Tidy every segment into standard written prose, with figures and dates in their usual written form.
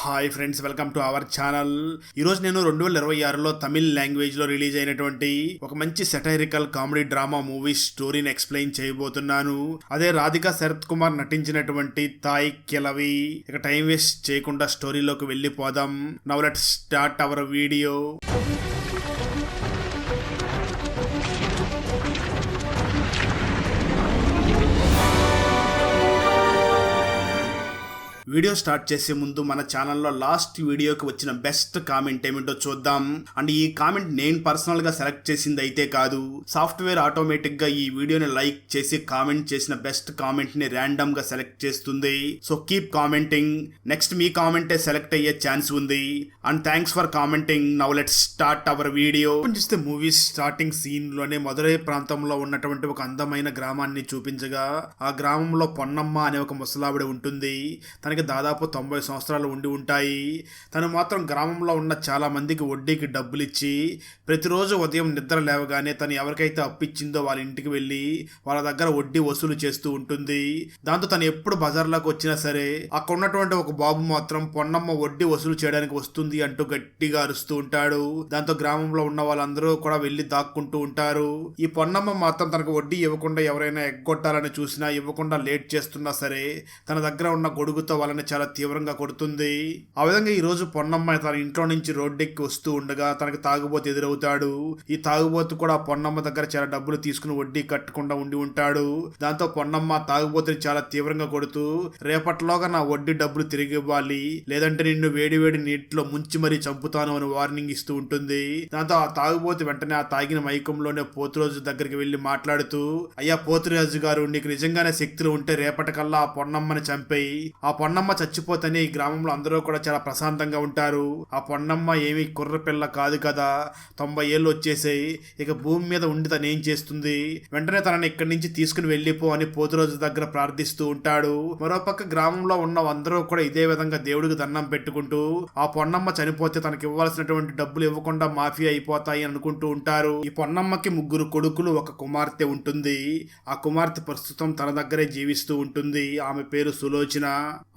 Hi friends, welcome to our channel. ఈరోజు నేను 2026లో తమిళ్ లాంగ్వేజ్లో రిలీజ్ అయినటువంటి ఒక మంచి సెటైరికల్ కామెడీ డ్రామా మూవీ స్టోరీని ఎక్స్ప్లెయిన్ చేయబోతున్నాను. అదే రాధికా శరత్ కుమార్ నటించినటువంటి తాయ్ కెలవి. ఇక టైం వేస్ట్ చేయకుండా స్టోరీలోకి వెళ్ళిపోదాం. Now let's start our video. Video start చేసే ముందు మన ఛానల్లో లాస్ట్ వీడియోకి వచ్చిన బెస్ట్ కామెంట్ ఏమిటో చూద్దాం. అండ్ ఈ కామెంట్ నేను పర్సనల్గా సెలెక్ట్ చేసింది అయితే కాదు, సాఫ్ట్వేర్ ఆటోమేటిక్గా ఈ వీడియోని లైక్ చేసి కామెంట్ చేసిన బెస్ట్ కామెంట్ని ర్యాండమ్గా సెలెక్ట్ చేస్తుంది. So keep commenting. నెక్స్ట్ మీ కామెంటే సెలెక్ట్ అయ్యే ఛాన్స్ ఉంది. And thanks for commenting. Now let's start our video. చూస్తే మూవీ స్టార్టింగ్ సీన్లోనే మదురై ప్రాంతంలో ఉన్నటువంటి ఒక అందమైన గ్రామాన్ని చూపించగా, ఆ గ్రామంలో పొన్నమ్మ అనే ఒక ముసలావిడ ఉంటుంది. తనకి దాదాపు 90 సంవత్సరాలు ఉండి ఉంటాయి. తను మాత్రం గ్రామంలో ఉన్న చాలా మందికి వడ్డీకి డబ్బులు ఇచ్చి ప్రతిరోజు ఉదయం నిద్ర లేవగానే తను ఎవరికైతే అప్పిచ్చిందో వాళ్ళ ఇంటికి వెళ్ళి వాళ్ళ దగ్గర వడ్డీ వసూలు చేస్తూ ఉంటుంది. దాంతో తను ఎప్పుడు బజార్లోకి వచ్చినా సరే అక్కడ ఉన్నటువంటి ఒక బాబు మాత్రం పొన్నమ్మ వడ్డీ వసూలు చేయడానికి వస్తుంది అంటూ గట్టిగా అరుస్తూ ఉంటాడు. దాంతో గ్రామంలో ఉన్న వాళ్ళందరూ కూడా వెళ్ళి దాక్కుంటూ ఉంటారు. ఈ పొన్నమ్మ మాత్రం తనకు వడ్డీ ఇవ్వకుండా ఎవరైనా ఎగ్గొట్టాలని చూసినా, ఇవ్వకుండా లేట్ చేస్తున్నా సరే తన దగ్గర ఉన్న గొడుగుతో వాళ్ళని చాలా తీవ్రంగా కొడుతుంది. ఆ విధంగా ఈ రోజు పొన్నమ్మ తన ఇంట్లో నుంచి రోడ్డెక్కి వస్తూ ఉండగా తనకి తాగుబోతు ఎదురవుతాడు. ఈ తాగుబోతు కూడా పొన్నమ్మ దగ్గర చాలా డబ్బులు తీసుకుని వడ్డీ కట్టకుండా ఉండి ఉంటాడు. దాంతో పొన్నమ్మ తాగుబోతుని చాలా తీవ్రంగా కొడుతూ, రేపటిలోగా నా వడ్డీ డబ్బులు తిరిగి ఇవ్వాలి, లేదంటే నిన్ను వేడి వేడి నీటిలో ముంచి మరీ చంపుతాను అని వార్నింగ్ ఇస్తూ ఉంటుంది. దాంతో ఆ తాగుబోతు వెంటనే ఆ తాగిన మైకంలోనే పోతురాజు దగ్గరికి వెళ్లి మాట్లాడుతూ, అయ్యా పోతురాజు గారు, నీకు నిజంగానే శక్తులు ఉంటే రేపటికల్లా ఆ పొన్నమ్మని చంపేయి. ఆ పొన్నమ్మ చచ్చిపోతేనే ఈ గ్రామంలో అందరూ కూడా చాలా ప్రశాంతంగా ఉంటారు. ఆ పొన్నమ్మ ఏమీ కుర్ర పిల్ల కాదు కదా, 90 ఏళ్ళు వచ్చేసాయి, ఇక భూమి మీద ఉండి తను ఏం చేస్తుంది, వెంటనే తనని ఇక్కడి నుంచి తీసుకుని వెళ్ళిపో అని పోతురాజు దగ్గర ప్రార్థిస్తూ ఉంటాడు. మరోపక్క గ్రామంలో ఉన్న అందరూ కూడా ఇదే విధంగా దేవుడికి దండం పెట్టుకుంటూ ఆ పొన్నమ్మ చనిపోతే తనకి ఇవ్వాల్సినటువంటి డబ్బులు ఇవ్వకుండా మాఫీ అయిపోతాయి అనుకుంటూ ఉంటారు. ఈ పొన్నమ్మకి 3 కొడుకులు, ఒక కుమార్తె ఉంటుంది. ఆ కుమార్తె ప్రస్తుతం తన దగ్గరే జీవిస్తూ ఉంటుంది. ఆమె పేరు సులోచన.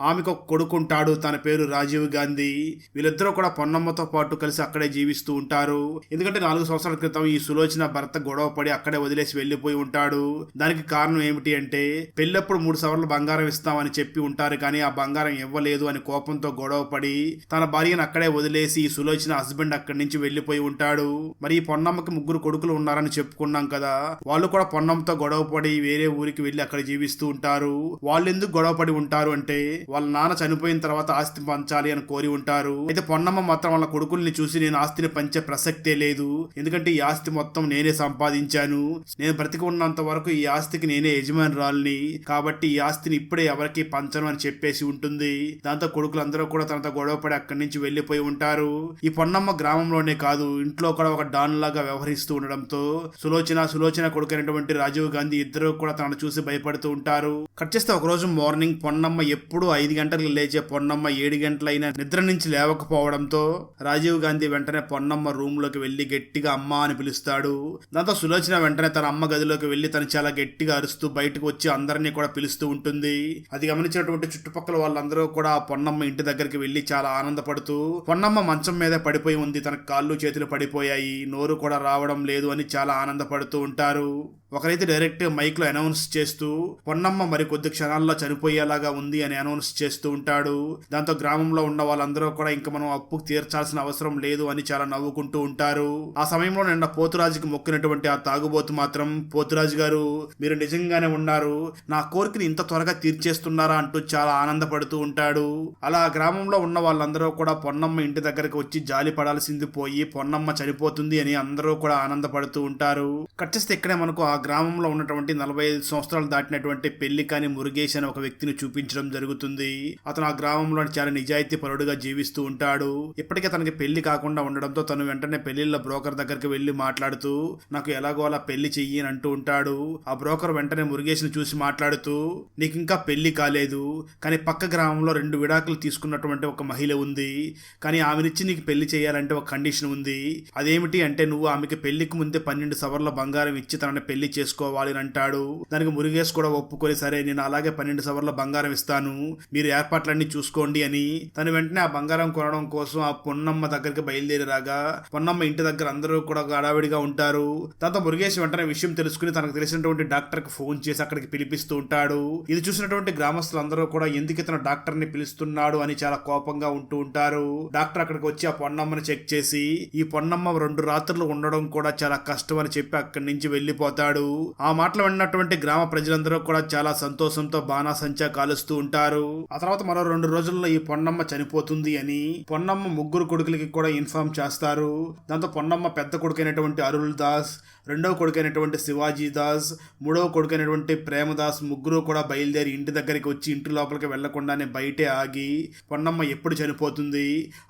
ఆమెకు ఒక కొడుకుంటాడు, తన పేరు రాజీవ్ గాంధీ. వీళ్ళిద్దరూ కూడా పొన్నమ్మతో పాటు కలిసి అక్కడే జీవిస్తూ ఉంటారు. ఎందుకంటే 4 సంవత్సరాల క్రితం ఈ సులోచన భర్త గొడవ పడి అక్కడే వదిలేసి వెళ్లిపోయి ఉంటాడు. దానికి కారణం ఏమిటి అంటే, పెళ్ళప్పుడు 3 సవర్లు బంగారం ఇస్తామని చెప్పి ఉంటారు, కానీ ఆ బంగారం ఇవ్వలేదు అని కోపంతో గొడవ పడి తన భార్యను అక్కడే వదిలేసి ఈ సులోచన హస్బెండ్ అక్కడి నుంచి వెళ్లిపోయి ఉంటాడు. మరి ఈ పొన్నమ్మకి 3 కొడుకులు ఉన్నారని చెప్పుకున్నాం కదా, వాళ్ళు కూడా పొన్నమ్మతో గొడవ పడి వేరే ఊరికి వెళ్లి అక్కడ జీవిస్తూ ఉంటారు. వాళ్ళు ఎందుకు గొడవ పడి ఉంటారు అంటే, వాళ్ళ నాన్న చనిపోయిన తర్వాత ఆస్తి పంచాలి అని కోరి ఉంటారు. అయితే పొన్నమ్మ మాత్రం వాళ్ళ కొడుకుల్ని చూసి, నేను ఆస్తిని పంచే ప్రసక్తే లేదు, ఎందుకంటే ఈ ఆస్తి మొత్తం నేనే సంపాదించాను, నేను బ్రతికి ఉన్నంత వరకు ఈ ఆస్తికి నేనే యజమానురాలిని, కాబట్టి ఈ ఆస్తిని ఇప్పుడే ఎవరికి పంచను అని చెప్పేసి ఉంటుంది. దాంతో కొడుకులందరూ కూడా తనతో గొడవపడి అక్కడి నుంచి వెళ్లిపోయి ఉంటారు. ఈ పొన్నమ్మ గ్రామంలోనే కాదు, ఇంట్లో కూడా ఒక డాన్ లాగా వ్యవహరిస్తూ ఉండడంతో సులోచన కొడుకైనటువంటి రాజీవ్ గాంధీ ఇద్దరు కూడా తనను చూసి భయపడుతూ ఉంటారు. కట్ చేస్తే ఒక రోజు మార్నింగ్ పొన్నమ్మ ఎప్పుడు 5 గంటలకు లేచే పొన్నమ్మ 7 గంటలైనా నిద్ర నుంచి లేవకపోవడంతో రాజీవ్ గాంధీ వెంటనే పొన్నమ్మ రూమ్ లోకి వెళ్లి గట్టిగా అమ్మ అని పిలుస్తాడు. దాంతో సులోచన వెంటనే తన అమ్మ గదిలోకి వెళ్లి తను చాలా గట్టిగా అరుస్తూ బయటకు వచ్చి అందరినీ కూడా పిలుస్తూ ఉంటుంది. అది గమనించినటువంటి చుట్టుపక్కల వాళ్ళందరూ కూడా ఆ పొన్నమ్మ ఇంటి దగ్గరికి వెళ్లి చాలా ఆనందపడుతూ, పొన్నమ్మ మంచం మీద పడిపోయి ఉంది, తన కాళ్ళు చేతులు పడిపోయాయి, నోరు కూడా రావడం లేదు అని చాలా ఆనందపడుతూ ఉంటారు. ఒకరైతే డైరెక్ట్ మైక్ లో అనౌన్స్ చేస్తూ, పొన్నమ్మ మరి కొద్ది క్షణాల్లో చనిపోయేలాగా ఉంది అని అనౌన్స్ చేస్తూ ఉంటాడు. దాంతో గ్రామంలో ఉన్న వాళ్ళందరూ కూడా ఇంకా మనం అప్పు తీర్చాల్సిన అవసరం లేదు అని చాలా నవ్వుకుంటూ ఉంటారు. ఆ సమయంలో నిన్న పోతురాజుకి మొక్కినటువంటి ఆ తాగుబోతు మాత్రం, పోతురాజు గారు మీరు నిజంగానే ఉన్నారు, నా కోరికని ఇంత త్వరగా తీర్చేస్తున్నారా అంటూ చాలా ఆనందపడుతూ ఉంటాడు. అలా గ్రామంలో ఉన్న వాళ్ళందరూ కూడా పొన్నమ్మ ఇంటి దగ్గరకు వచ్చి జాలి పడాల్సింది పోయి పొన్నమ్మ చనిపోతుంది అని అందరూ కూడా ఆనందపడుతూ ఉంటారు. కట్ చేస్తే ఇక్కడే మనకు ఆ గ్రామంలో ఉన్నటువంటి 45 సంవత్సరాలు దాటినటువంటి పెళ్లి కాని మురుగేష్ అనే ఒక వ్యక్తిని చూపించడం జరుగుతుంది. అతను ఆ గ్రామంలో చాలా నిజాయితీ పరుడుగా జీవిస్తూ ఉంటాడు. ఇప్పటికే తనకి పెళ్లి కాకుండా ఉండడంతో తను వెంటనే పెళ్లిళ్ళ బ్రోకర్ దగ్గరికి వెళ్లి మాట్లాడుతూ, నాకు ఎలాగో అలా పెళ్లి చెయ్యి అని అంటూ ఉంటాడు. ఆ బ్రోకర్ వెంటనే మురుగేష్ ని చూసి మాట్లాడుతూ, నీకు ఇంకా పెళ్లి కాలేదు, కానీ పక్క గ్రామంలో 2 విడాకులు తీసుకున్నటువంటి ఒక మహిళ ఉంది, కానీ ఆమెనిచ్చి నీకు పెళ్లి చేయాలంటే ఒక కండిషన్ ఉంది. అదేమిటి అంటే, నువ్వు ఆమెకి పెళ్లికి ముందే 12 సవర్ల బంగారం ఇచ్చి తనని పెళ్లి పెళ్లి చేసుకోవాలి అని అంటాడు. దానికి మురుగేష్ కూడా ఒప్పుకొని సరే నేను అలాగే 12 సవర్ల బంగారం ఇస్తాను, మీరు ఏర్పాట్లన్నీ చూసుకోండి అని తను వెంటనే ఆ బంగారం కొనడం కోసం ఆ పొన్నమ్మ దగ్గరికి బయలుదేరి రాగా పొన్నమ్మ ఇంటి దగ్గర అందరూ కూడా హడావిడిగా ఉంటారు. దాంతో మురుగేష్ వెంటనే విషయం తెలుసుకుని తనకు తెలిసినటువంటి డాక్టర్ కి ఫోన్ చేసి అక్కడికి పిలిపిస్తూ ఉంటాడు. ఇది చూసినటువంటి గ్రామస్తులందరూ కూడా ఎందుకు ఇతను డాక్టర్ ని పిలుస్తున్నాడు అని చాలా కోపంగా ఉంటూ ఉంటారు. డాక్టర్ అక్కడికి వచ్చి ఆ పొన్నమ్మని చెక్ చేసి ఈ పొన్నమ్మ 2 రాత్రులు ఉండడం కూడా చాలా కష్టం అని చెప్పి అక్కడి నుంచి వెళ్లిపోతాడు. ఆ మాటలు విన్నటువంటి గ్రామ ప్రజలందరూ కూడా చాలా సంతోషంతో బాణాసంచా కాలుస్తూ ఉంటారు. ఆ తర్వాత మరో 2 రోజుల్లో ఈ పొన్నమ్మ చనిపోతుంది అని పొన్నమ్మ ముగ్గురు కొడుకులకి కూడా ఇన్ఫార్మ్ చేస్తారు. దాంతో పొన్నమ్మ పెద్ద కొడుకైనటువంటి అరుల్ దాస్, రెండవ కొడుకైనటువంటి శివాజీ దాస్, మూడవ కొడుకైనటువంటి ప్రేమదాస్ ముగ్గురు కూడా బయలుదేరి ఇంటి దగ్గరికి వచ్చి ఇంటి లోపలికి వెళ్లకుండానే బయటే ఆగి పొన్నమ్మ ఎప్పుడు చనిపోతుంది,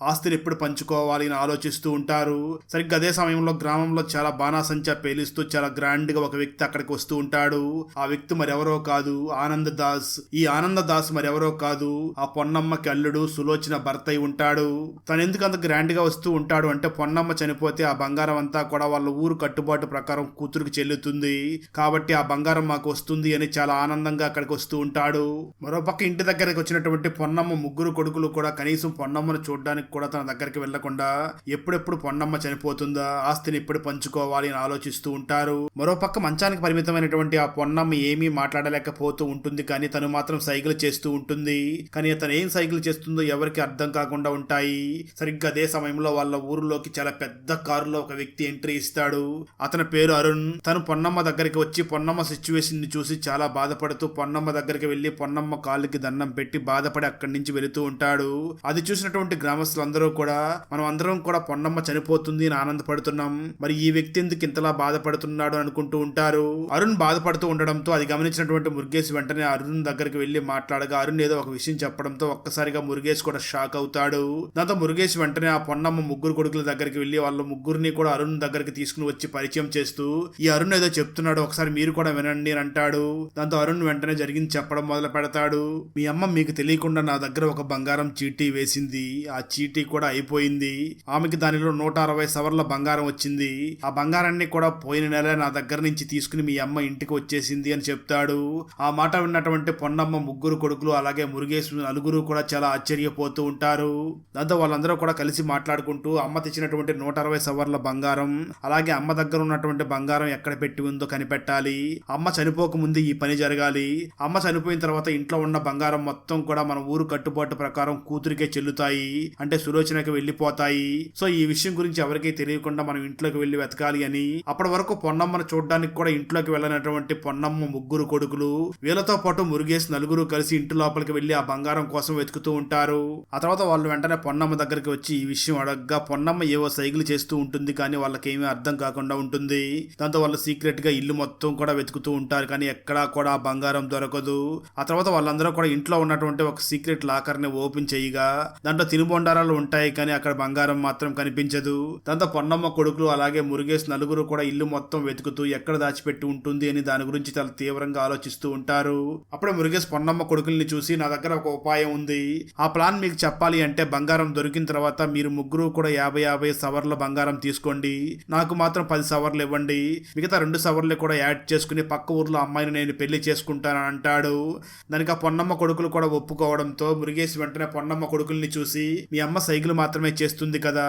ఆస్తిని ఎప్పుడు పంచుకోవాలి అని ఆలోచిస్తూ ఉంటారు. సరిగ్గా అదే సమయంలో గ్రామంలో చాలా బాణాసంచా పేలిస్తూ చాలా గ్రాండ్ గా ఒక వ్యక్తి అక్కడికి వస్తూ ఉంటాడు. ఆ వ్యక్తి మరెవరో కాదు ఆనంద్ దాస్. ఈ ఆనంద దాస్ మరెవరో కాదు ఆ పొన్నమ్మకి అల్లుడు సులోచన భర్త అయి ఉంటాడు. తను ఎందుకు అంత గ్రాండ్ గా వస్తూ ఉంటాడు అంటే పొన్నమ్మ చనిపోతే ఆ బంగారం అంతా కూడా వాళ్ళ ఊరు కట్టుబాటు ప్రకారం కూతురికి చెల్లుతుంది కాబట్టి ఆ బంగారం మాకు వస్తుంది అని చాలా ఆనందంగా అక్కడికి వస్తూ ఉంటాడు. మరోపక్క ఇంటి దగ్గరికి వచ్చినటువంటి పొన్నమ్మ ముగ్గురు కొడుకులు కూడా కనీసం పొన్నమ్మను చూడడానికి కూడా తన దగ్గరికి వెళ్లకుండా ఎప్పుడెప్పుడు పొన్నమ్మ చనిపోతుందా, ఆస్తిని ఎప్పుడు పంచుకోవాలి అని ఆలోచిస్తూ ఉంటారు. మరోపక్క మంచానికి పరిమితమైనటువంటి ఆ పొన్నమ్మ ఏమీ మాట్లాడలేకపోతూ ఉంటుంది కానీ తను మాత్రం సైకిల్ చేస్తూ ఉంటుంది. కానీ తను ఏం సైకిల్ చేస్తుందో ఎవరికి అర్థం కాకుండా ఉంటాయి. సరిగ్గా అదే సమయంలో వాళ్ళ ఊరిలోకి చాలా పెద్ద కారులో ఒక వ్యక్తి ఎంట్రీ ఇస్తాడు. అతని పేరు అరుణ్. తను పొన్నమ్మ దగ్గరికి వచ్చి పొన్నమ్మ సిచ్యువేషన్ ని చూసి చాలా బాధపడుతూ పొన్నమ్మ దగ్గరికి వెళ్లి పొన్నమ్మ కాళ్ళకి దండం పెట్టి బాధపడి అక్కడి నుంచి వెళుతూ ఉంటాడు. అది చూసినటువంటి గ్రామస్తులందరూ కూడా మనం అందరం కూడా పొన్నమ్మ చనిపోతుంది అని ఆనందపడుతున్నాం, మరి ఈ వ్యక్తి ఎందుకు ఇంతలా బాధపడుతున్నాడు అనుకుంటూ ఉంటారు. అరుణ్ బాధపడుతూ ఉండడంతో అది గమనించినటువంటి మురుగేష్ వెంటనే అరుణ్ దగ్గరికి వెళ్లి మాట్లాడగా అరుణ్ ఏదో ఒక విషయం చెప్పడంతో ఒక్కసారిగా మురుగేష్ కూడా షాక్ అవుతాడు. దాంతో మురుగేష్ వెంటనే ఆ పొన్నమ్మ ముగ్గురు కొడుకుల దగ్గరికి వెళ్లి వాళ్ళ ముగ్గురిని కూడా అరుణ్ దగ్గరికి తీసుకుని వచ్చి పరిచయం చేస్తూ ఈ అరుణ్ ఏదో చెప్తున్నాడు ఒకసారి మీరు కూడా వినండి అని అంటాడు. దాంతో అరుణ్ వెంటనే జరిగింది చెప్పడం మొదలు పెడతాడు. మీ అమ్మ మీకు తెలియకుండా నా దగ్గర ఒక బంగారం చీటీ వేసింది, ఆ చీటీ కూడా అయిపోయింది, ఆమెకి దానిలో 160 సవర్ల బంగారం వచ్చింది, ఆ బంగారాన్ని కూడా పోయిన నెల నా దగ్గర నుంచి తీసుకుని మీ అమ్మ ఇంటికి వచ్చేసింది అని చెప్తాడు. ఆ మాట విన్నటువంటి పొన్నమ్మ ముగ్గురు కొడుకులు అలాగే మురుగేష్ నలుగురు కూడా చాలా ఆశ్చర్యపోతూ ఉంటారు. దాంతో వాళ్ళందరూ కూడా కలిసి మాట్లాడుకుంటూ అమ్మ తెచ్చినటువంటి 160 సవర్ల బంగారం అలాగే అమ్మ దగ్గర ఉన్నటువంటి బంగారం ఎక్కడ పెట్టి ఉందో కనిపెట్టాలి, అమ్మ చనిపోక ముందు ఈ పని జరగాలి, అమ్మ చనిపోయిన తర్వాత ఇంట్లో ఉన్న బంగారం మొత్తం కూడా మన ఊరు కట్టుబాటు ప్రకారం కూతురికే చెల్లుతాయి అంటే సులోచనకి వెళ్లిపోతాయి. సో ఈ విషయం గురించి ఎవరికీ తెలియకుండా మనం ఇంట్లోకి వెళ్లి వెతకాలి అని అప్పటి వరకు పొన్నమ్మను చూడడానికి కూడా ఇంట్లోకి వెళ్ళినటువంటి పొన్నమ్మ ముగ్గురు కొడుకులు వీళ్ళతో పాటు మురుగేష్ నలుగురు కలిసి ఇంటి లోపలికి వెళ్లి ఆ బంగారం కోసం వెతుకుతూ ఉంటారు. ఆ తర్వాత వాళ్ళు వెంటనే పొన్నమ్మ దగ్గరికి వచ్చి ఈ విషయం అడగగా పొన్నమ్మ ఏవో సైకిల్ చేస్తూ ఉంటుంది కానీ వాళ్ళకేమీ అర్థం కాకుండా ఉంటుంది. దాంతో వాళ్ళు సీక్రెట్ గా ఇల్లు మొత్తం కూడా వెతుకుతూ ఉంటారు కానీ ఎక్కడా కూడా ఆ బంగారం దొరకదు. ఆ తర్వాత వాళ్ళందరూ కూడా ఇంట్లో ఉన్నటువంటి ఒక సీక్రెట్ లాకర్ ని ఓపెన్ చేయగా దాంట్లో తినుబొండారాలు ఉంటాయి కానీ అక్కడ బంగారం మాత్రం కనిపించదు. దాంతో పొన్నమ్మ కొడుకులు అలాగే మురుగేష్ నలుగురు కూడా ఇల్లు మొత్తం వెతుకుతూ ఎక్కడ దాచిపెట్టి ఉంటుంది అని దాని గురించి చాలా తీవ్రంగా ఆలోచిస్తూ ఉంటారు. అప్పుడే మురుగేష్ పొన్నమ్మ కొడుకుల్ని చూసి నా దగ్గర ఒక ఉపాయం ఉంది, ఆ ప్లాన్ మీకు చెప్పాలి అంటే బంగారం దొరికిన తర్వాత మీరు ముగ్గురు కూడా 50 సవర్ల బంగారం తీసుకోండి, నాకు మాత్రం 10 సవర్లు ఇవ్వండి, మిగతా 2 సవర్లు కూడా యాడ్ చేసుకుని పక్క ఊర్లో అమ్మాయిని నేను పెళ్లి చేసుకుంటానని అంటాడు. దానికి ఆ పొన్నమ్మ కొడుకులు కూడా ఒప్పుకోవడంతో మురుగేష్ వెంటనే పొన్నమ్మ కొడుకుల్ని చూసి మీ అమ్మ సైకిల్ మాత్రమే చేస్తుంది కదా,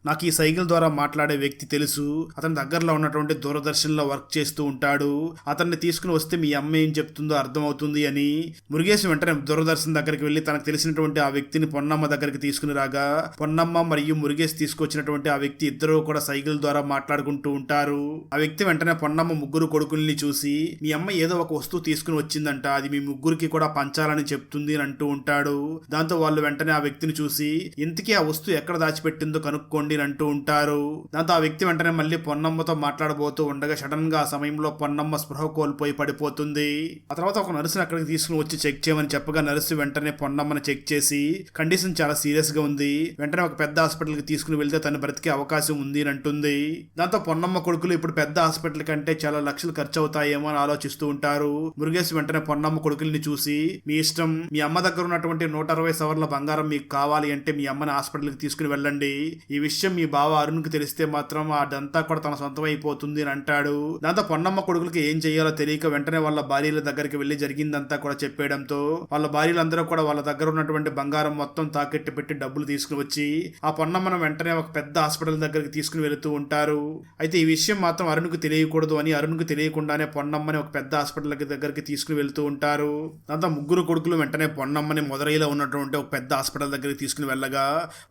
నాకు ఈ సైకిల్ ద్వారా మాట్లాడే వ్యక్తి తెలుసు, అతని దగ్గరలో ఉన్నటువంటి దూరదర్శన్లో వర్క్ చేస్తూ ఉంటాడు, అతన్ని తీసుకుని వస్తే మీ అమ్మ ఏం చెప్తుందో అర్థమవుతుంది అని మురుగేష్ వెంటనే దూరదర్శన్ దగ్గరికి వెళ్లి తనకు తెలిసినటువంటి ఆ వ్యక్తిని పొన్నమ్మ దగ్గరికి తీసుకుని రాగా పొన్నమ్మ మరియు మురుగేష్ తీసుకొచ్చినటువంటి ఆ వ్యక్తి ఇద్దరు కూడా సైకిల్ ద్వారా మాట్లాడుకుంటూ ఉంటారు. ఆ వ్యక్తి వెంటనే పొన్నమ్మ ముగ్గురు కొడుకుల్ని చూసి మీ అమ్మ ఏదో ఒక వస్తువు తీసుకుని వచ్చిందంట, అది మీ ముగ్గురికి కూడా పంచాలని చెప్తుంది అని అంటూ ఉంటాడు. దాంతో వాళ్ళు వెంటనే ఆ వ్యక్తిని చూసి ఇంతకీ ఆ వస్తువు ఎక్కడ దాచిపెట్టిందో కనుక్కోండి అంటూ ఉంటారు. దాంతో ఆ వ్యక్తి వెంటనే మళ్ళీ పొన్నమ్మతో మాట్లాడబోతూ ఉండగా సడన్ గా ఆ సమయంలో పొన్నమ్మ స్పృహ కోల్పోయి పడిపోతుంది. ఆ తర్వాత ఒక నర్సుని అక్కడికి తీసుకుని వచ్చి చెక్ చేయమని చెప్పగా నర్సు వెంటనే పొన్నమ్మని చెక్ చేసి కండిషన్ చాలా సీరియస్ గా ఉంది, వెంటనే ఒక పెద్ద హాస్పిటల్ కి తీసుకుని వెళ్తే తను బ్రతికే అవకాశం ఉంది అని అంటుంది. దాంతో పొన్నమ్మ కొడుకులు ఇప్పుడు పెద్ద హాస్పిటల్ కంటే చాలా లక్షలు ఖర్చు అవుతాయేమో అని ఆలోచిస్తూ ఉంటారు. మురుగేష్ వెంటనే పొన్నమ్మ కొడుకుల్ని చూసి మీ ఇష్టం, మీ అమ్మ దగ్గర ఉన్నటువంటి 160 సవర్ల బంగారం మీకు కావాలి అంటే మీ అమ్మని హాస్పిటల్ కి తీసుకుని వెళ్ళండి, ఈ విషయం విషయం మీ బావ అరుణ్కి తెలిస్తే మాత్రం అదంతా కూడా తన సొంతం అయిపోతుంది అని అంటాడు. దాంతో పొన్నమ్మ కొడుకులకి ఏం చేయాలో తెలియక వెంటనే వాళ్ళ భార్యల దగ్గరికి వెళ్లి జరిగిందంతా కూడా చెప్పేయడంతో వాళ్ళ భార్యలందరూ కూడా వాళ్ళ దగ్గర ఉన్నటువంటి బంగారం మొత్తం తాకెట్టు పెట్టి డబ్బులు తీసుకుని వచ్చి ఆ పొన్నమ్మను వెంటనే ఒక పెద్ద హాస్పిటల్ దగ్గరికి తీసుకుని వెళుతూ ఉంటారు. అయితే ఈ విషయం మాత్రం అరుణ్కి తెలియకూడదు అని అరుణ్కి తెలియకుండానే పొన్నమ్మని ఒక పెద్ద హాస్పిటల్ దగ్గరికి తీసుకుని వెళ్తూ ఉంటారు. దాంతో ముగ్గురు కొడుకులు వెంటనే పొన్నమ్మని మొదలైలో ఉన్నటువంటి ఒక పెద్ద హాస్పిటల్ దగ్గరికి తీసుకుని వెళ్ళగా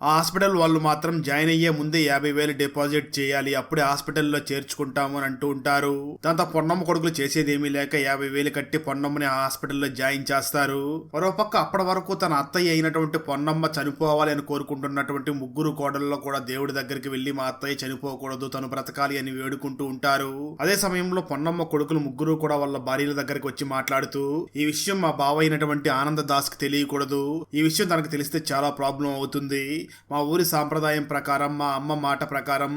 ఆ హాస్పిటల్ వాళ్ళు మాత్రం జాయిన్ అయ్యే ముందే 50,000 డిపాజిట్ చేయాలి, అప్పుడే హాస్పిటల్లో చేర్చుకుంటాము అని అంటూ ఉంటారు. దాంతో పొన్నమ్మ కొడుకులు చేసేదేమీ లేక 50,000 కట్టి పొన్నమ్మని ఆ హాస్పిటల్లో జాయిన్ చేస్తారు. మరోపక్క అప్పటి వరకు తన అత్తయ్య అయినటువంటి పొన్నమ్మ చనిపోవాలి అని కోరుకుంటున్నటువంటి ముగ్గురు కోడల్లో కూడా దేవుడి దగ్గరికి వెళ్లి మా అత్తయ్య చనిపోకూడదు, తను బ్రతకాలి అని వేడుకుంటూ ఉంటారు. అదే సమయంలో పొన్నమ్మ కొడుకులు ముగ్గురు కూడా వాళ్ళ భార్యల దగ్గరికి వచ్చి మాట్లాడుతూ ఈ విషయం మా బావ అయినటువంటి ఆనంద దాస్ కి తెలియకూడదు, ఈ విషయం తనకు తెలిస్తే చాలా ప్రాబ్లం అవుతుంది. మా ఊరి సాంప్రదాయం ప్రకారం, మా అమ్మ మాట ప్రకారం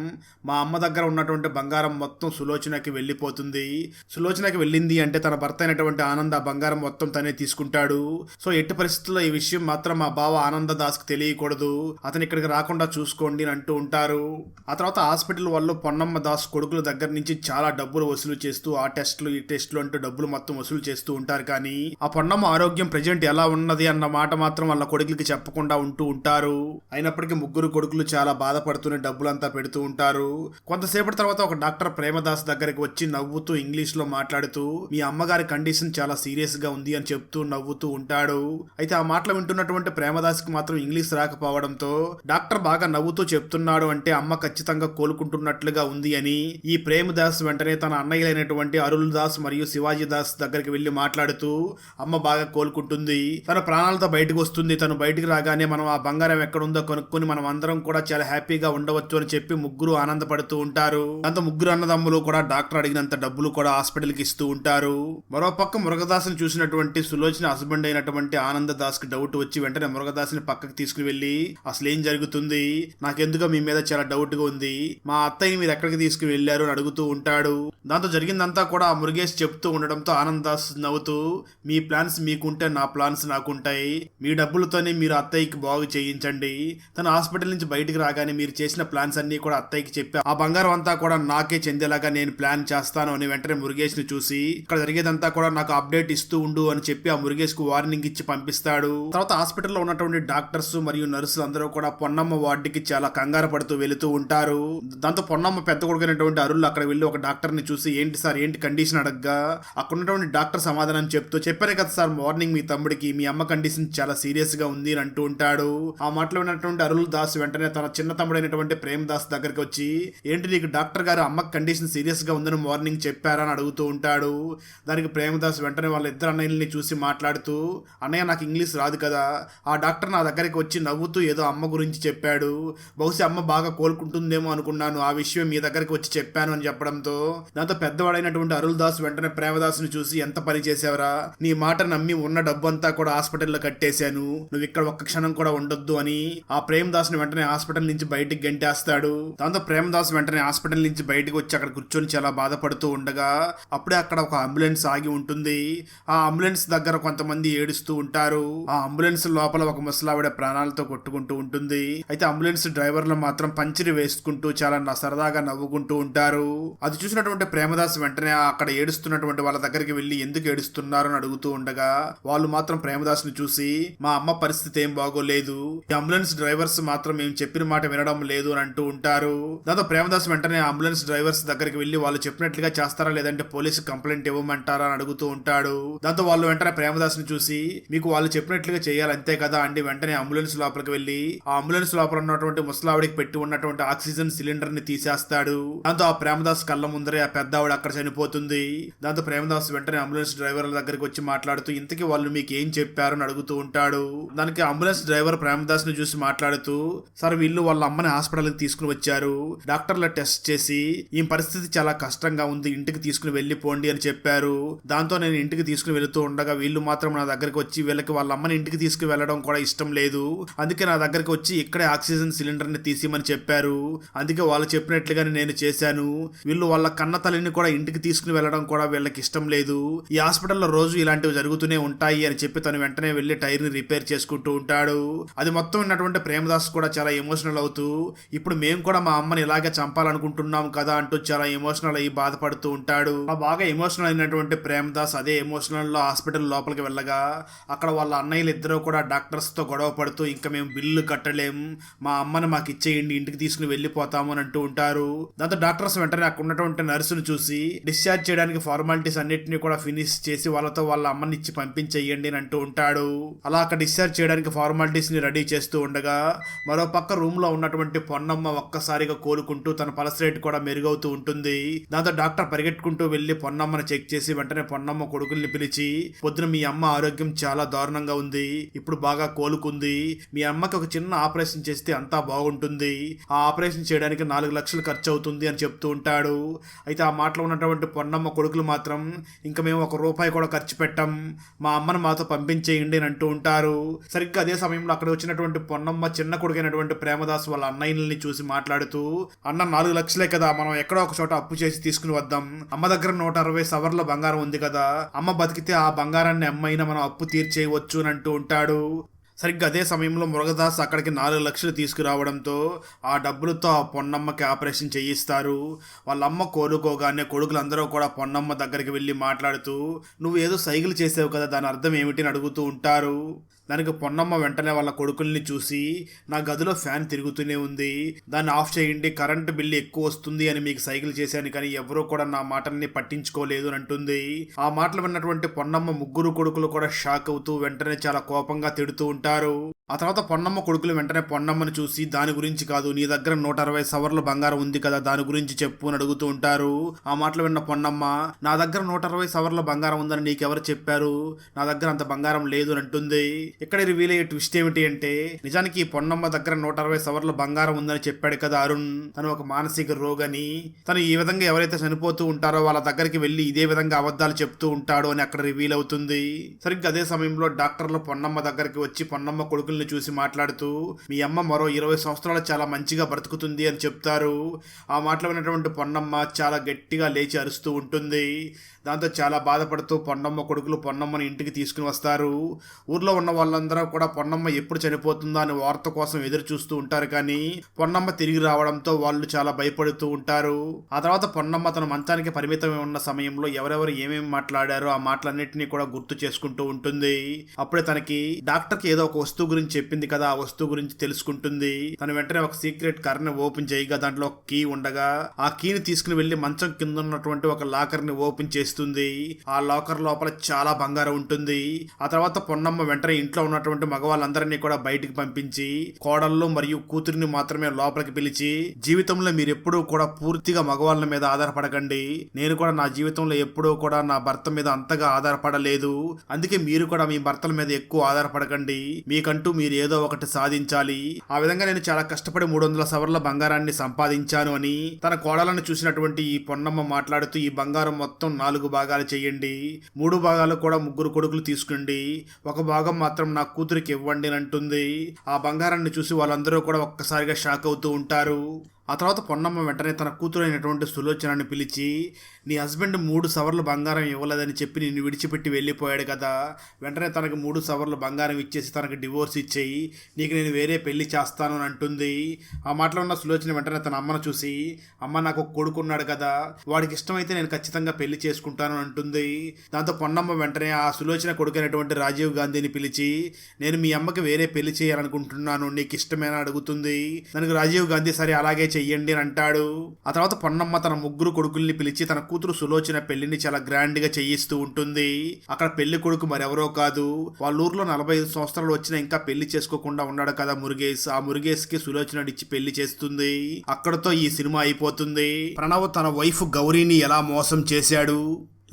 మా అమ్మ దగ్గర ఉన్నటువంటి బంగారం మొత్తం సులోచనకి వెళ్ళిపోతుంది. సులోచనకి వెళ్ళింది అంటే తన భర్త అయినటువంటి ఆనంద్ ఆ బంగారం మొత్తం తనే తీసుకుంటాడు. సో ఎట్టి పరిస్థితుల్లో ఈ విషయం మాత్రం మా బావ ఆనంద దాస్ కి తెలియకూడదు, అతను ఇక్కడికి రాకుండా చూసుకోండి అని అంటూ ఉంటారు. ఆ తర్వాత హాస్పిటల్ వాళ్ళు పొన్నమ్మ దాస్ కొడుకుల దగ్గర నుంచి చాలా డబ్బులు వసూలు చేస్తూ ఆ టెస్టులు ఈ టెస్టులు అంటూ డబ్బులు మొత్తం వసూలు చేస్తూ ఉంటారు. కానీ ఆ పొన్నమ్మ ఆరోగ్యం ప్రెజెంట్ ఎలా ఉన్నది అన్న మాట మాత్రం వాళ్ళ కొడుకులకి చెప్పకుండా ఉంటూ ఉంటారు. అయినప్పటికీ ముగ్గురు కొడుకులు చాలా బాధపడుతూనే డబ్బులంతా పెడుతూ ఉంటారు. కొంతసేపటి తర్వాత ఒక డాక్టర్ ప్రేమదాస్ దగ్గరికి వచ్చి నవ్వుతూ ఇంగ్లీష్ లో మాట్లాడుతూ మీ అమ్మగారి కండిషన్ చాలా సీరియస్ గా ఉంది అని చెప్తూ నవ్వుతూ ఉంటాడు. అయితే ఆ మాటలు వింటున్నటువంటి ప్రేమదాస్ కి మాత్రం ఇంగ్లీష్ రాకపోవడంతో డాక్టర్ బాగా నవ్వుతూ చెప్తున్నాడు అంటే అమ్మ ఖచ్చితంగా కోలుకుంటున్నట్లుగా ఉంది అని ఈ ప్రేమదాస్ వెంటనే తన అన్నయ్యలైనటువంటి అరుల్ దాస్ మరియు శివాజీ దాస్ దగ్గరికి వెళ్లి మాట్లాడుతూ అమ్మ బాగా కోలుకుంటుంది, తన ప్రాణాలతో బయటకు వస్తుంది, తను బయటికి రాగానే మనం ఆ బంగారం ఎక్కడుందో కనుక్కొని మనం అందరం కూడా చాలా హ్యాపీగా ఉండవచ్చు అని చెప్పి ముగ్గురు ఆనందపడుతూ ఉంటారు. దాంతో ముగ్గురు అన్నదమ్ములు కూడా డాక్టర్ అడిగినంత డబ్బులు కూడా హాస్పిటల్ కి ఇస్తూ ఉంటారు. మరోపక్క మురుగదాసుని చూసినటువంటి సులోచన హస్బెండ్ అయినటువంటి ఆనంద దాస్ కి డౌట్ వచ్చి వెంటనే మురుగదాసుని పక్కకి తీసుకుని వెళ్లి అసలు ఏం జరుగుతుంది, నాకెందుకో మీ మీద చాలా డౌట్ గా ఉంది, మా అత్తయ్యని మీరు ఎక్కడికి తీసుకుని వెళ్లారు అని అడుగుతూ ఉంటాడు. దాంతో జరిగిందంతా కూడా మురుగేష్ చెప్తూ ఉండడంతో ఆనంద్ దాస్ నవ్వుతూ మీ ప్లాన్స్ మీకుంటే నా ప్లాన్స్ నాకుంటాయి, మీ డబ్బులతోనే మీరు అత్తయ్యకి బాగు చేయించండి, తన హాస్పిటల్ నుంచి బయటికి రాగానే మీరు చేసిన ప్లాన్స్ అన్ని కూడా అత్తయ్యకి చెప్పి ఆ బంగారం అంతా కూడా నాకే చెందేలాగా నేను ప్లాన్ చేస్తాను అని వెంటనే మురుగేష్ ని చూసి ఇక్కడ జరిగేదంతా కూడా నాకు అప్డేట్ ఇస్తూ ఉండు అని చెప్పి ఆ మురుగేష్ కు వార్నింగ్ ఇచ్చి పంపిస్తాడు. తర్వాత హాస్పిటల్లో ఉన్నటువంటి డాక్టర్స్ మరియు నర్సులు అందరూ కూడా పొన్నమ్మ వార్డుకి చాలా కంగారు పడుతూ వెళుతూ ఉంటారు. దాంతో పొన్నమ్మ పెద్ద కొడుకునటువంటి అరుల్ అక్కడ వెళ్ళి ఒక డాక్టర్ ని చూసి ఏంటి సార్ ఏంటి కండిషన్ అడగ్గా అక్కడ ఉన్నటువంటి డాక్టర్ సమాధానం చెప్తూ చెప్పారే కదా సార్ మార్నింగ్ మీ తమ్ముడికి మీ అమ్మ కండిషన్ చాలా సీరియస్ గా ఉంది అని అంటూ ఉంటాడు. ఆ మాటలో ఉన్నటువంటి అరుల్ దాస్ వెంటనే తన చిన్న తమ్ముడైనటువంటి ప్రేమ్ దాస్ దగ్గరికి వచ్చి ఏంటి నీకు డాక్టర్ గారు అమ్మ కండిషన్ సీరియస్ గా ఉందని మార్నింగ్ చెప్పారా అని అడుగుతూ ఉంటాడు. దానికి ప్రేమదాస్ వెంటనే వాళ్ళ ఇద్దరు అన్నయ్యల్ని చూసి మాట్లాడుతూ అన్నయ్య నాకు ఇంగ్లీష్ రాదు కదా, ఆ డాక్టర్ నా దగ్గరికి వచ్చి నవ్వుతూ ఏదో అమ్మ గురించి చెప్పాడు, బహుశా అమ్మ బాగా కోలుకుంటుందేమో అనుకున్నాను, ఆ విషయం మీ దగ్గరికి వచ్చి చెప్పాను అని చెప్పడంతో దాంతో పెద్దవాడైనటువంటి అరుల్ దాస్ వెంటనే ప్రేమదాస్ ని చూసి ఎంత పని చేసావరా, నీ మాట నమ్మి ఉన్న డబ్బు అంతా కూడా హాస్పిటల్లో కట్టేశాను, నువ్వు ఇక్కడ ఒక్క క్షణం కూడా ఉండొద్దు అని ఆ ప్రేమదాస్ ని వెంటనే హాస్పిటల్ నుంచి బయటికి గెంటేస్తాడు. దాంతో ప్రేమదాస్ వెంటనే హాస్పిటల్ నుంచి బయటకు వచ్చి అక్కడ కూర్చొని చాలా బాధపడుతూ ఉండగా అప్పుడే అక్కడ ఒక అంబులెన్స్ ఆగి ఉంటుంది. ఆ అంబులెన్స్ దగ్గర కొంతమంది ఏడుస్తూ ఉంటారు. ఆ అంబులెన్స్ లోపల ఒక ముసలావిడ ప్రాణాలతో కొట్టుకుంటూ ఉంటుంది. అయితే అంబులెన్స్ డ్రైవర్లు మాత్రం పంచిరి వేసుకుంటూ చాలా సరదాగా నవ్వుకుంటూ ఉంటారు. అది చూసినటువంటి ప్రేమదాస్ వెంటనే అక్కడ ఏడుస్తున్నటువంటి వాళ్ళ దగ్గరికి వెళ్లి ఎందుకు ఏడుస్తున్నారు అని అడుగుతూ ఉండగా వాళ్ళు మాత్రం ప్రేమదాస్ ని చూసి మా అమ్మ పరిస్థితి ఏం బాగోలేదు, ఈ అంబులెన్స్ డ్రైవర్స్ మాత్రం మేము చెప్పిన మాట వినడం లేదు అని అంటూ ఉంటారు. దాంతో ప్రేమదాస్ వెంటనే అంబులెన్స్ డ్రైవర్స్ దగ్గరికి వెళ్లి వాళ్ళు చెప్పినట్లుగా చేస్తారా లేదంటే పోలీసు కంప్లైంట్ ఇవ్వమంటారా అని అడుగుతూ ఉంటాడు. దాంతో వాళ్ళు వెంటనే ప్రేమదాస్ ని చూసి మీకు వాళ్ళు చెప్పినట్లుగా చేయాలి అంతే కదా అండి వెంటనే అంబులెన్స్ లోపలికి వెళ్లి ఆ అంబులెన్స్ లోపల ఉన్నటువంటి ముసలావిడికి పెట్టి ఉన్నటువంటి ఆక్సిజన్ సిలిండర్ ని తీసేస్తాడు. దాంతో ఆ ప్రేమదాస్ కళ్ళ ముందరే ఆ పెద్ద ఆవిడ అక్కడ చనిపోతుంది. దాంతో ప్రేమదాస్ వెంటనే అంబులెన్స్ డ్రైవర్ల దగ్గరికి వచ్చి మాట్లాడుతూ ఇంతకీ వాళ్ళు మీకు ఏం చెప్పారు అని అడుగుతూ ఉంటాడు. దానికి అంబులెన్స్ డ్రైవర్ ప్రేమదాస్ ని చూసి మాట్లాడుతూ సార్ వీళ్ళు వాళ్ళ అమ్మని హాస్పిటల్ కి తీసుకుని వచ్చారు, డాక్టర్ల టెస్ట్ చేసి ఈ పరిస్థితి చాలా కష్టంగా ఉంది, ఇంటికి తీసుకుని వెళ్ళిపోండి అని చెప్పారు. దాంతో నేను ఇంటికి తీసుకుని వెళుతూ ఉండగా వీళ్ళు మాత్రం నా దగ్గరికి వచ్చి వీళ్ళకి వాళ్ళ అమ్మని ఇంటికి తీసుకుని వెళ్ళడం కూడా ఇష్టం లేదు, అందుకే నా దగ్గరికి వచ్చి ఇక్కడే ఆక్సిజన్ సిలిండర్ ని తీసిమని చెప్పారు, అందుకే వాళ్ళు చెప్పినట్లుగానే నేను చేశాను, వీళ్ళు వాళ్ళ కన్న తల్లిని కూడా ఇంటికి తీసుకుని వెళ్ళడం కూడా వీళ్ళకి ఇష్టం లేదు, ఈ హాస్పిటల్లో రోజు ఇలాంటివి జరుగుతూనే ఉంటాయి అని చెప్పి తను వెంటనే వెళ్లి టైర్ ని రిపేర్ చేసుకుంటూ ఉంటాడు. అది మొత్తం ఉన్నటువంటి ప్రేమదాస్ కూడా చాలా ఎమోషనల్ అవుతూ అయిపోతూ ఇప్పుడు మేము కూడా మా అమ్మని ఇలాగే చంపాలనుకుంటున్నాం కదా అంటూ చాలా ఎమోషనల్ అయ్యి బాధపడుతూ ఉంటాడు. బాగా ఎమోషనల్ అయినటువంటి ప్రేమదాస్ అదే ఎమోషనల్ లో హాస్పిటల్ లోపలికి వెళ్ళగా అక్కడ వాళ్ళ అన్నయ్యలు ఇద్దరు కూడా డాక్టర్స్ తో గొడవ పడుతూ ఇంకా మేము బిల్లు కట్టలేం, మా అమ్మని మాకు ఇచ్చేయండి, ఇంటికి తీసుకుని వెళ్ళిపోతాము అని అంటూ ఉంటారు. దాంతో డాక్టర్స్ వెంటనే అక్కడ ఉన్నటువంటి నర్సును చూసి డిశ్చార్జ్ చేయడానికి ఫార్మాలిటీస్ అన్నిటిని కూడా ఫినిష్ చేసి వాళ్ళతో వాళ్ళ అమ్మని ఇచ్చి పంపించేయండి అని అంటూ ఉంటాడు. అలా అక్కడ డిశ్చార్జ్ చేయడానికి ఫార్మాలిటీస్ ని రెడీ చేస్తూ ఉండగా మరో పక్క రూమ్ లో ఉన్నటువంటి పొన్నమ్మ ఒక్కసారిగా కోలుకుంటూ తన పల్స్ రేట్ కూడా మెరుగవుతూ ఉంటుంది. దాంతో డాక్టర్ పరిగెట్టుకుంటూ వెళ్లి పొన్నమ్మని చెక్ చేసి వెంటనే పొన్నమ్మ కొడుకుల్ని పిలిచి పొద్దున మీ అమ్మ ఆరోగ్యం చాలా దారుణంగా ఉంది, ఇప్పుడు బాగా కోలుకుంది, మీ అమ్మకి ఒక చిన్న ఆపరేషన్ చేస్తే అంతా బాగుంటుంది, ఆ ఆపరేషన్ చేయడానికి 4 లక్షలు ఖర్చు అవుతుంది అని చెప్తూ ఉంటాడు. అయితే ఆ మాటలో ఉన్నటువంటి పొన్నమ్మ కొడుకులు మాత్రం ఇంకా మేము 1 రూపాయి కూడా ఖర్చు పెట్టాం, మా అమ్మను మాతో పంపించేయండి అని అంటూ ఉంటారు. సరిగ్గా అదే సమయంలో అక్కడ వచ్చినటువంటి పొన్నమ్మ చిన్న కొడుకైనటువంటి ప్రేమదాస్ వాళ్ళ అన్నయ్యని చూసి మాట్లాడుతూ, అన్న 4 లక్షలే కదా, మనం ఎక్కడో ఒక చోట అప్పు చేసి తీసుకుని వద్దాం, అమ్మ దగ్గర 160 సవర్ల బంగారం ఉంది కదా, అమ్మ బతికితే ఆ బంగారాన్ని అమ్మైనా మనం అప్పు తీర్చేయవచ్చు అని అంటూ ఉంటాడు. సరిగ్గా అదే సమయంలో మురుగదాస్ అక్కడికి 4 లక్షలు తీసుకురావడంతో ఆ డబ్బులతో ఆ పొన్నమ్మకి ఆపరేషన్ చేయిస్తారు. వాళ్ళ అమ్మ కోలుకోగానే కొడుకులందరూ కూడా పొన్నమ్మ దగ్గరికి వెళ్ళి మాట్లాడుతూ, నువ్వు ఏదో సైకిల్ చేసావు కదా, దాని అర్థం ఏమిటి అని అడుగుతూ ఉంటారు. దానికి పొన్నమ్మ వెంటనే వాళ్ళ కొడుకుల్ని చూసి, నా గదిలో ఫ్యాన్ తిరుగుతూనే ఉంది, దాన్ని ఆఫ్ చేయండి, కరెంటు బిల్లు ఎక్కువ వస్తుంది అని మీకు సైకిల్ చేశాను, కానీ ఎవరూ కూడా నా మాటల్ని పట్టించుకోలేదు అని అంటుంది. ఆ మాటలు విన్నటువంటి పొన్నమ్మ ముగ్గురు కొడుకులు కూడా షాక్ అవుతూ వెంటనే చాలా కోపంగా తిడుతూ ఉంటారు. ఆ తర్వాత పొన్నమ్మ కొడుకులు వెంటనే పొన్నమ్మని చూసి, దాని గురించి కాదు, నీ దగ్గర 160 సవర్ల బంగారం ఉంది కదా, దాని గురించి చెప్పు అని అడుగుతూ ఉంటారు. ఆ మాటలు విన్న పొన్నమ్మ, నా దగ్గర 160 సవర్ల బంగారం ఉందని నీకెవరు చెప్పారు, నా దగ్గర అంత బంగారం లేదు అని అంటుంది. ఇక్కడ రివీల్ అయ్యే ట్విస్ట్ ఏమిటి అంటే, నిజానికి ఈ పొన్నమ్మ దగ్గర 160 సవర్ల బంగారం ఉందని చెప్పాడు కదా అరుణ్, తను ఒక మానసిక రోగని, తను ఈ విధంగా ఎవరైతే చనిపోతూ ఉంటారో వాళ్ళ దగ్గరికి వెళ్ళి ఇదే విధంగా అబద్ధాలు చెప్తూ ఉంటాడు అని అక్కడ రివీల్ అవుతుంది. సరిగ్గా అదే సమయంలో డాక్టర్లు పొన్నమ్మ దగ్గరికి వచ్చి పొన్నమ్మ కొడుకుల్ని చూసి మాట్లాడుతూ, మీ అమ్మ మరో 20 సంవత్సరాలు చాలా మంచిగా బ్రతుకుతుంది అని చెప్తారు. ఆ మాటలు విన్నటువంటి పొన్నమ్మ చాలా గట్టిగా లేచి అరుస్తూ ఉంటుంది. దాంతో చాలా బాధపడుతూ పొన్నమ్మ కొడుకులు పొన్నమ్మని ఇంటికి తీసుకుని వస్తారు. ఊర్లో ఉన్న వాళ్ళందరూ కూడా పొన్నమ్మ ఎప్పుడు చనిపోతుందా అని వార్త కోసం ఎదురు చూస్తూ ఉంటారు, కానీ పొన్నమ్మ తిరిగి రావడంతో వాళ్ళు చాలా భయపడుతూ ఉంటారు. ఆ తర్వాత పొన్నమ్మ తన మంచానికి పరిమితమై ఉన్న సమయంలో ఎవరెవరు ఏమేమి మాట్లాడారో ఆ మాటలన్నింటినీ కూడా గుర్తు చేసుకుంటూ ఉంటుంది. అప్పుడే తనకి డాక్టర్కి ఏదో ఒక వస్తువు గురించి చెప్పింది కదా, ఆ వస్తువు గురించి తెలుసుకుంటుంది. తను వెంటనే ఒక సీక్రెట్ కర్ని ఓపెన్ చేయగా దాంట్లో ఒక కీ ఉండగా ఆ కీని తీసుకుని వెళ్లి మంచం కింద ఉన్నటువంటి ఒక లాకర్ ని ఓపెన్ చేస్తుంది. ఆ లాకర్ లోపల చాలా బంగారం ఉంటుంది. ఆ తర్వాత పొన్నమ్మ వెంటనే ఇంట్లో ఉన్నటువంటి మగవాళ్ళందరినీ కూడా బయటికి పంపించి కోడళ్ళు మరియు కూతురిని మాత్రమే లోపలికి పిలిచి, జీవితంలో మీరు ఎప్పుడూ కూడా పూర్తిగా మగవాళ్ళ మీద ఆధారపడకండి, నేను కూడా నా జీవితంలో ఎప్పుడూ కూడా నా భర్త మీద అంతగా ఆధారపడలేదు, అందుకే మీరు కూడా మీ భర్తల మీద ఎక్కువ ఆధారపడకండి, మీకంటూ మీరు ఏదో ఒకటి సాధించాలి, ఆ విధంగా నేను చాలా కష్టపడి 300 సవర్ల బంగారాన్ని సంపాదించాను అని తన కోడలను చూసినటువంటి ఈ పొన్నమ్మ మాట్లాడుతూ, ఈ బంగారం మొత్తం 4 భాగాలు చేయండి, 3 భాగాలు కూడా 3 కొడుకులు తీసుకుండి, 1 భాగం మాత్రం నా కూతురికి ఇవ్వండి అని అంటుంది. ఆ బంగారాన్ని చూసి వాళ్ళందరూ కూడా ఒక్కసారిగా షాక్ అవుతూ ఉంటారు. ఆ తర్వాత పొన్నమ్మ వెంటనే తన కూతురు అయినటువంటి సులోచనని పిలిచి, నీ హస్బెండ్ 3 సవర్ల బంగారం ఇవ్వలేదని చెప్పి నిన్ను విడిచిపెట్టి వెళ్ళిపోయాడు కదా, వెంటనే తనకు 3 సవర్ల బంగారం ఇచ్చేసి తనకు డివోర్స్ ఇచ్చేయి, నీకు నేను వేరే పెళ్లి చేస్తాను అని అంటుంది. ఆ మాటలో ఉన్న సులోచన వెంటనే తన అమ్మను చూసి, అమ్మ నాకు ఒక కొడుకున్నాడు కదా, వాడికి ఇష్టమైతే నేను ఖచ్చితంగా పెళ్లి చేసుకుంటాను అని అంటుంది. దాంతో పొన్నమ్మ వెంటనే ఆ సులోచన కొడుకైనటువంటి రాజీవ్ గాంధీని పిలిచి, నేను మీ అమ్మకి వేరే పెళ్లి చేయాలనుకుంటున్నాను, నీకు ఇష్టమేనా అడుగుతుంది. దానికి రాజీవ్ గాంధీ సరే అలాగే చెయ్యండి అని అంటాడు. ఆ తర్వాత పొన్నమ్మ తన 3 కొడుకుల్ని పిలిచి తన కూతురు సులోచన పెళ్లిని చాలా గ్రాండ్ గా చేయిస్తూ ఉంటుంది. అక్కడ పెళ్లి కొడుకు మరెవరో కాదు, వాళ్ళ ఊర్లో 45 సంవత్సరాలు వచ్చినా ఇంకా పెళ్లి చేసుకోకుండా ఉన్నాడు కదా మురుగేష్, ఆ మురుగేష్ కి సులోచన ఇచ్చి పెళ్లి చేస్తుంది. అక్కడతో ఈ సినిమా అయిపోతుంది. ప్రణవ్ తన వైఫ్ గౌరీని ఎలా మోసం చేశాడు,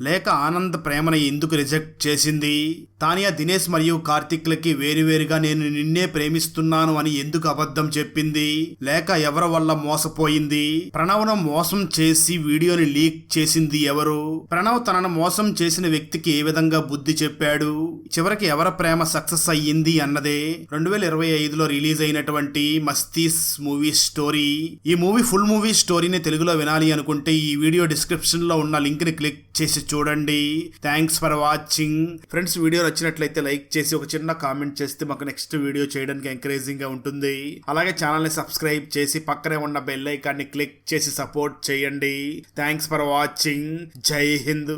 లేక ఆనంద్ ప్రేమని ఎందుకు రిజెక్ట్ చేసింది, తానియా దినేష్ మరియు కార్తిక్లకి వేరువేరుగా నేను నిన్నే ప్రేమిస్తున్నాను అని ఎందుకు అబద్ధం చెప్పింది, లేక ఎవరి వల్ల మోసపోయింది, ప్రణవ్ను మోసం చేసి వీడియోని లీక్ చేసింది ఎవరు, ప్రణవ్ తనను మోసం చేసిన వ్యక్తికి ఏ విధంగా బుద్ధి చెప్పాడు, చివరికి ఎవరి ప్రేమ సక్సెస్ అయ్యింది అన్నదే 2025లో రిలీజ్ అయినటువంటి మస్తీస్ మూవీ స్టోరీ. ఈ మూవీ ఫుల్ మూవీ స్టోరీని తెలుగులో వినాలి అనుకుంటే ఈ వీడియో డిస్క్రిప్షన్ లో ఉన్న లింక్ ని క్లిక్ చేసి చూడండి. Thanks for watching friends. Video నచ్చినట్లయితే లైక్ చేసి ఒక చిన్న కామెంట్ చేస్తే మాకు నెక్స్ట్ వీడియో చేయడానికి ఎంకరేజింగ్ గా ఉంటుంది. అలాగే ఛానల్ ని సబ్స్క్రైబ్ చేసి పక్కనే ఉన్న బెల్ ఐకాన్ ని క్లిక్ చేసి సపోర్ట్ చేయండి. Thanks for watching. జై హింద్.